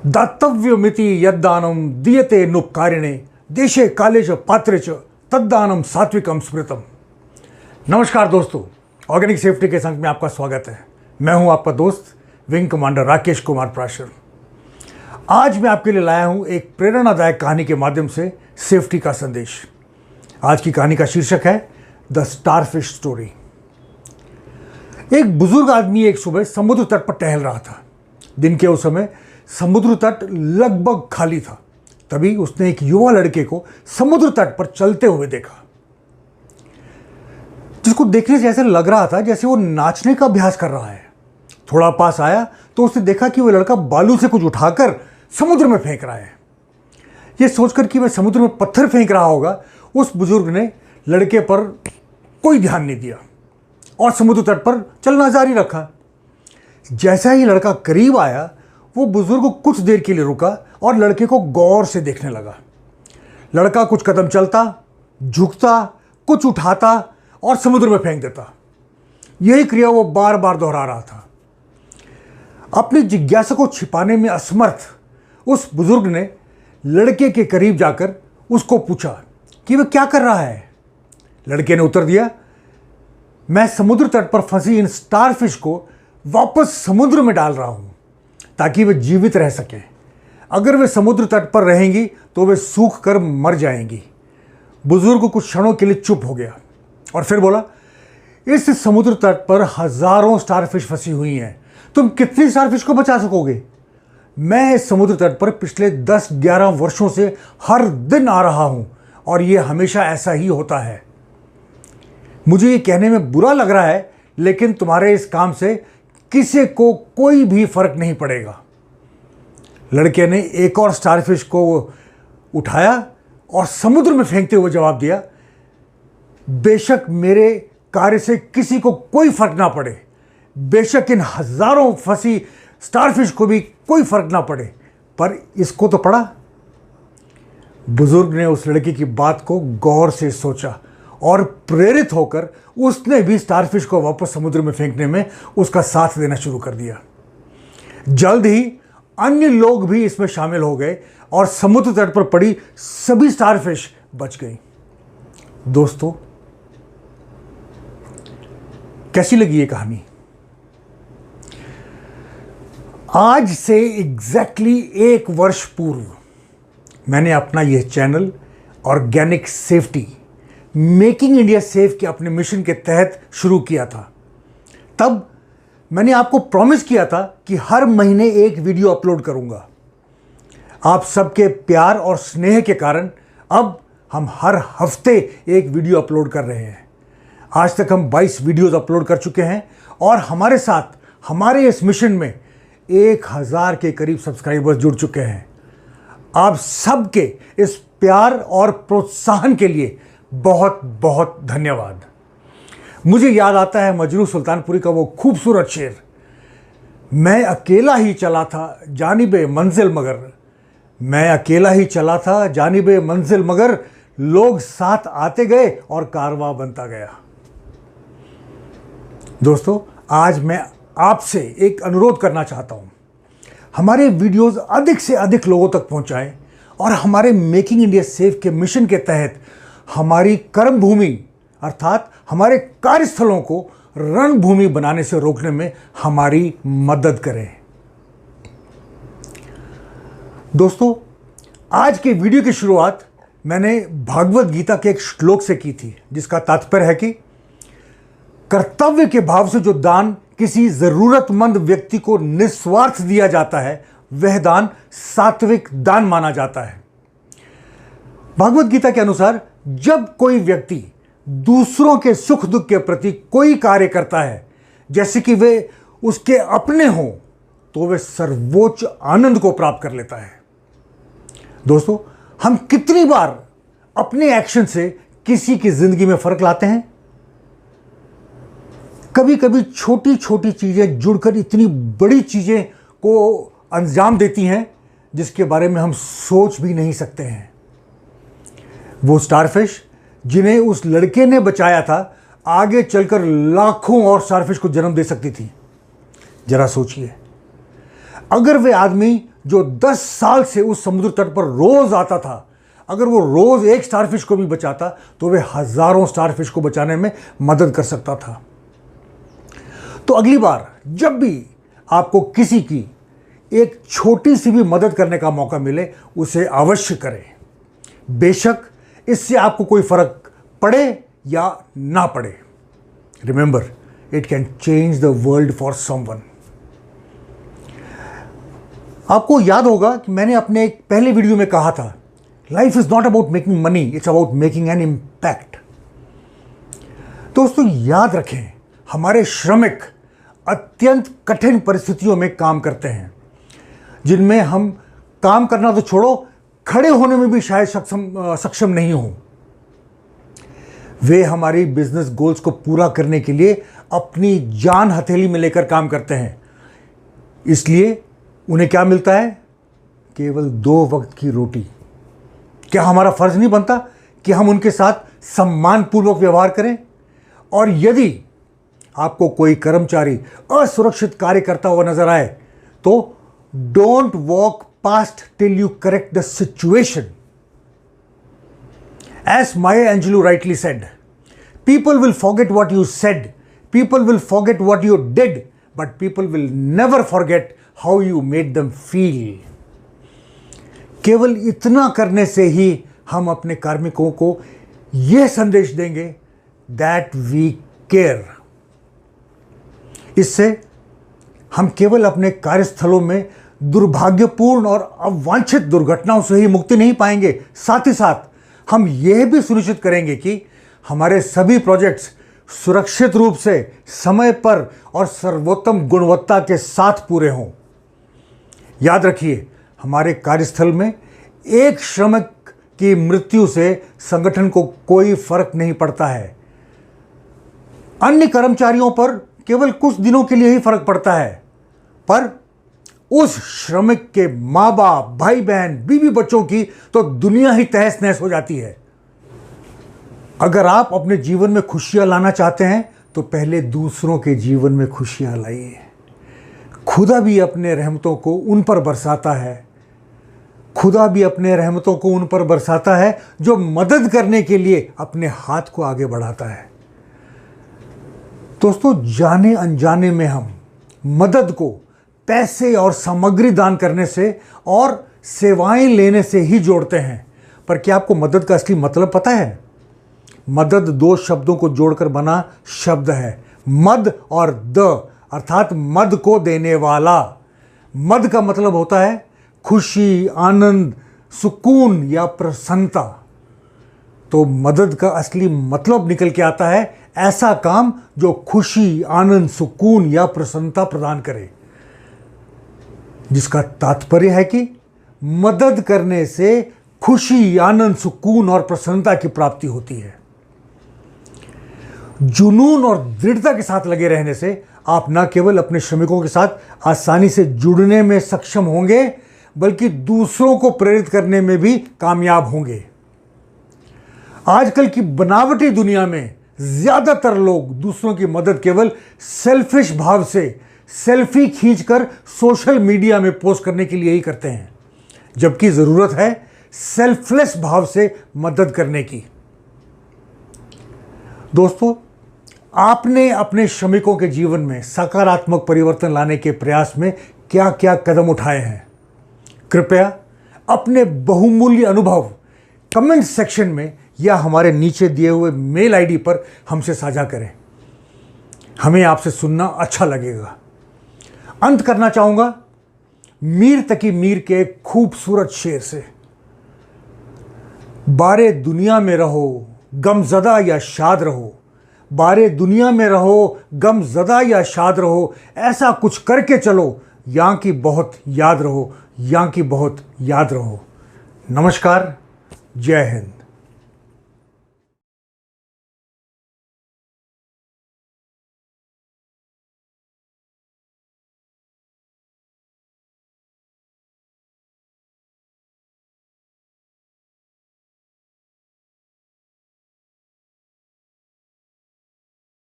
दातव्यमिति यद्दानं दीयते नुपकारिणे देशे काले च पात्रे च तद्दानं सात्विकम स्मृतम। नमस्कार दोस्तों, ऑर्गेनिक सेफ्टी के संग में आपका स्वागत है। मैं हूं आपका दोस्त विंग कमांडर राकेश कुमार प्राशर। आज मैं आपके लिए लाया हूं एक प्रेरणादायक कहानी के माध्यम से सेफ्टी का संदेश। आज की कहानी का शीर्षक है द स्टारफिश स्टोरी। एक बुजुर्ग आदमी एक सुबह समुद्र तट पर टहल रहा था। दिन के उस समय समुद्र तट लगभग खाली था। तभी उसने एक युवा लड़के को समुद्र तट पर चलते हुए देखा, जिसको देखने से ऐसा लग रहा था जैसे वो नाचने का अभ्यास कर रहा है। थोड़ा पास आया तो उसने देखा कि वह लड़का बालू से कुछ उठाकर समुद्र में फेंक रहा है। यह सोचकर कि वह समुद्र में पत्थर फेंक रहा होगा, उस बुजुर्ग ने लड़के पर कोई ध्यान नहीं दिया और समुद्र तट पर चलना जारी रखा। जैसा ही लड़का करीब आया, वो बुजुर्ग कुछ देर के लिए रुका और लड़के को गौर से देखने लगा। लड़का कुछ कदम चलता, झुकता, कुछ उठाता और समुद्र में फेंक देता। यही क्रिया वो बार बार दोहरा रहा था। अपनी जिज्ञासा को छिपाने में असमर्थ उस बुजुर्ग ने लड़के के करीब जाकर उसको पूछा कि वह क्या कर रहा है। लड़के ने उत्तर दिया, मैं समुद्र तट पर फंसी इन स्टारफिश को वापस समुद्र में डाल रहा हूं ताकि वे जीवित रह सकें। अगर वे समुद्र तट पर रहेंगी तो वे सूख कर मर जाएंगी। बुजुर्ग कुछ क्षणों के लिए चुप हो गया और फिर बोला, इस समुद्र तट पर हजारों स्टारफिश फंसी हुई हैं। तुम कितनी स्टारफिश को बचा सकोगे? मैं इस समुद्र तट पर पिछले 10-11 वर्षों से हर दिन आ रहा हूं और यह हमेशा ऐसा ही होता है। मुझे ये कहने में बुरा लग रहा है, लेकिन तुम्हारे इस काम से किसी को कोई भी फर्क नहीं पड़ेगा। लड़के ने एक और स्टारफिश को उठाया और समुद्र में फेंकते हुए जवाब दिया, बेशक मेरे कार्य से किसी को कोई फर्क ना पड़े, बेशक इन हजारों फंसी स्टारफिश को भी कोई फर्क ना पड़े, पर इसको तो पड़ा। बुजुर्ग ने उस लड़के की बात को गौर से सोचा और प्रेरित होकर उसने भी स्टारफिश को वापस समुद्र में फेंकने में उसका साथ देना शुरू कर दिया। जल्द ही अन्य लोग भी इसमें शामिल हो गए और समुद्र तट पर पड़ी सभी स्टारफिश बच गई। दोस्तों, कैसी लगी ये कहानी? आज से एग्जैक्टली 1 वर्ष पूर्व मैंने अपना यह channel organic safety making India safe के अपने मिशन के तहत शुरू किया था। तब मैंने आपको प्रॉमिस किया था कि हर महीने एक वीडियो अपलोड करूंगा। आप सबके प्यार और स्नेह के कारण अब हम हर हफ्ते एक वीडियो अपलोड कर रहे हैं। आज तक हम 22 वीडियोस अपलोड कर चुके हैं और हमारे साथ हमारे इस मिशन में 1000 के करीब सब्सक्राइबर्स जुड़ चुके हैं। आप सबके इस प्यार और प्रोत्साहन के लिए बहुत बहुत धन्यवाद। मुझे याद आता है मजरू सुल्तानपुरी का वो खूबसूरत शेर, मैं अकेला ही चला था जानिबे मंजिल मगर, मैं अकेला ही चला था जानिबे मंजिल मगर, लोग साथ आते गए और कारवां बनता गया। दोस्तों, आज मैं आपसे एक अनुरोध करना चाहता हूं, हमारे वीडियोस अधिक से अधिक लोगों तक पहुंचाएं और हमारे मेकिंग इंडिया सेफ के मिशन के तहत हमारी कर्मभूमि अर्थात हमारे कार्यस्थलों को रणभूमि बनाने से रोकने में हमारी मदद करें। दोस्तों, आज के वीडियो की शुरुआत मैंने भागवत गीता के एक श्लोक से की थी, जिसका तात्पर्य है कि कर्तव्य के भाव से जो दान किसी जरूरतमंद व्यक्ति को निस्वार्थ दिया जाता है, वह दान सात्विक दान माना जाता है। भागवत गीता के अनुसार जब कोई व्यक्ति दूसरों के सुख दुख के प्रति कोई कार्य करता है, जैसे कि वे उसके अपने हों, तो वे सर्वोच्च आनंद को प्राप्त कर लेता है। दोस्तों, हम कितनी बार अपने एक्शन से किसी की जिंदगी में फर्क लाते हैं? कभी कभी छोटी छोटी चीजें जुड़कर इतनी बड़ी चीजें को अंजाम देती हैं जिसके बारे में हम सोच भी नहीं सकते हैं। वो स्टारफिश जिन्हें उस लड़के ने बचाया था, आगे चलकर लाखों और स्टारफिश को जन्म दे सकती थी। जरा सोचिए, अगर वे आदमी जो 10 साल से उस समुद्र तट पर रोज आता था, अगर वो रोज एक स्टारफिश को भी बचाता तो वे हजारों स्टारफिश को बचाने में मदद कर सकता था। तो अगली बार जब भी आपको किसी की एक छोटी सी भी मदद करने का मौका मिले, उसे अवश्य करें। बेशक इससे आपको कोई फर्क पड़े या ना पड़े। Remember, it can change the world for someone. आपको याद होगा कि मैंने अपने एक पहले वीडियो में कहा था, life is not about making money, it's about making an impact. दोस्तों याद रखें, हमारे श्रमिक अत्यंत कठिन परिस्थितियों में काम करते हैं, जिनमें हम काम करना तो छोड़ो, खड़े होने में भी शायद सक्षम नहीं हो। वे हमारी बिजनेस गोल्स को पूरा करने के लिए अपनी जान हथेली में लेकर काम करते हैं। इसलिए उन्हें क्या मिलता है? केवल 2 वक्त की रोटी। क्या हमारा फर्ज नहीं बनता कि हम उनके साथ सम्मानपूर्वक व्यवहार करें? और यदि आपको कोई कर्मचारी असुरक्षित कार्य करता हुआ नजर आए तो don't walk past till you correct the situation. As Maya Angelou rightly said, people will forget what you said, people will forget what you did, but people will never forget how you made them feel. केवल इतना करने से ही हम अपने कार्मिकों को यह संदेश देंगे that we care. इससे हम केवल अपने कार्यस्थलों में दुर्भाग्यपूर्ण और अवांछित दुर्घटनाओं से ही मुक्ति नहीं पाएंगे, साथ ही साथ हम यह भी सुनिश्चित करेंगे कि हमारे सभी प्रोजेक्ट्स सुरक्षित रूप से, समय पर और सर्वोत्तम गुणवत्ता के साथ पूरे हों। याद रखिए, हमारे कार्यस्थल में एक श्रमिक की मृत्यु से संगठन को कोई फर्क नहीं पड़ता है। अन्य कर्मचारियों पर केवल कुछ दिनों के लिए ही फर्क पड़ता है, पर उस श्रमिक के माँ बाप, भाई बहन, बीवी बच्चों की तो दुनिया ही तहस नहस हो जाती है। अगर आप अपने जीवन में खुशियां लाना चाहते हैं तो पहले दूसरों के जीवन में खुशियां लाइए। खुदा भी अपने रहमतों को उन पर बरसाता है, खुदा भी अपने रहमतों को उन पर बरसाता है जो मदद करने के लिए अपने हाथ को आगे बढ़ाता है। दोस्तों, जाने अनजाने में हम मदद को पैसे और सामग्री दान करने से और सेवाएं लेने से ही जोड़ते हैं, पर क्या आपको मदद का असली मतलब पता है? मदद 2 शब्दों को जोड़कर बना शब्द है, मद और द, अर्थात मद को देने वाला। मद का मतलब होता है खुशी, आनंद, सुकून या प्रसन्नता। तो मदद का असली मतलब निकल के आता है ऐसा काम जो खुशी, आनंद, सुकून या प्रसन्नता प्रदान करे, जिसका तात्पर्य है कि मदद करने से खुशी, आनंद, सुकून और प्रसन्नता की प्राप्ति होती है। जुनून और दृढ़ता के साथ लगे रहने से आप न केवल अपने श्रमिकों के साथ आसानी से जुड़ने में सक्षम होंगे, बल्कि दूसरों को प्रेरित करने में भी कामयाब होंगे। आजकल की बनावटी दुनिया में ज्यादातर लोग दूसरों की मदद केवल सेल्फिश भाव से सेल्फी खींचकर सोशल मीडिया में पोस्ट करने के लिए ही करते हैं, जबकि जरूरत है सेल्फलेस भाव से मदद करने की। दोस्तों, आपने अपने श्रमिकों के जीवन में सकारात्मक परिवर्तन लाने के प्रयास में क्या क्या कदम उठाए हैं? कृपया अपने बहुमूल्य अनुभव कमेंट सेक्शन में या हमारे नीचे दिए हुए मेल आईडी पर हमसे साझा करें। हमें आपसे सुनना अच्छा लगेगा। अंत करना चाहूंगा मीर तकी मीर के एक खूबसूरत शेर से, बारे दुनिया में रहो गमज़दा या शाद रहो, बारे दुनिया में रहो गमज़दा या शाद रहो, ऐसा कुछ करके चलो यहाँ की बहुत याद रहो, यहाँ की बहुत याद रहो। नमस्कार, जय हिंद।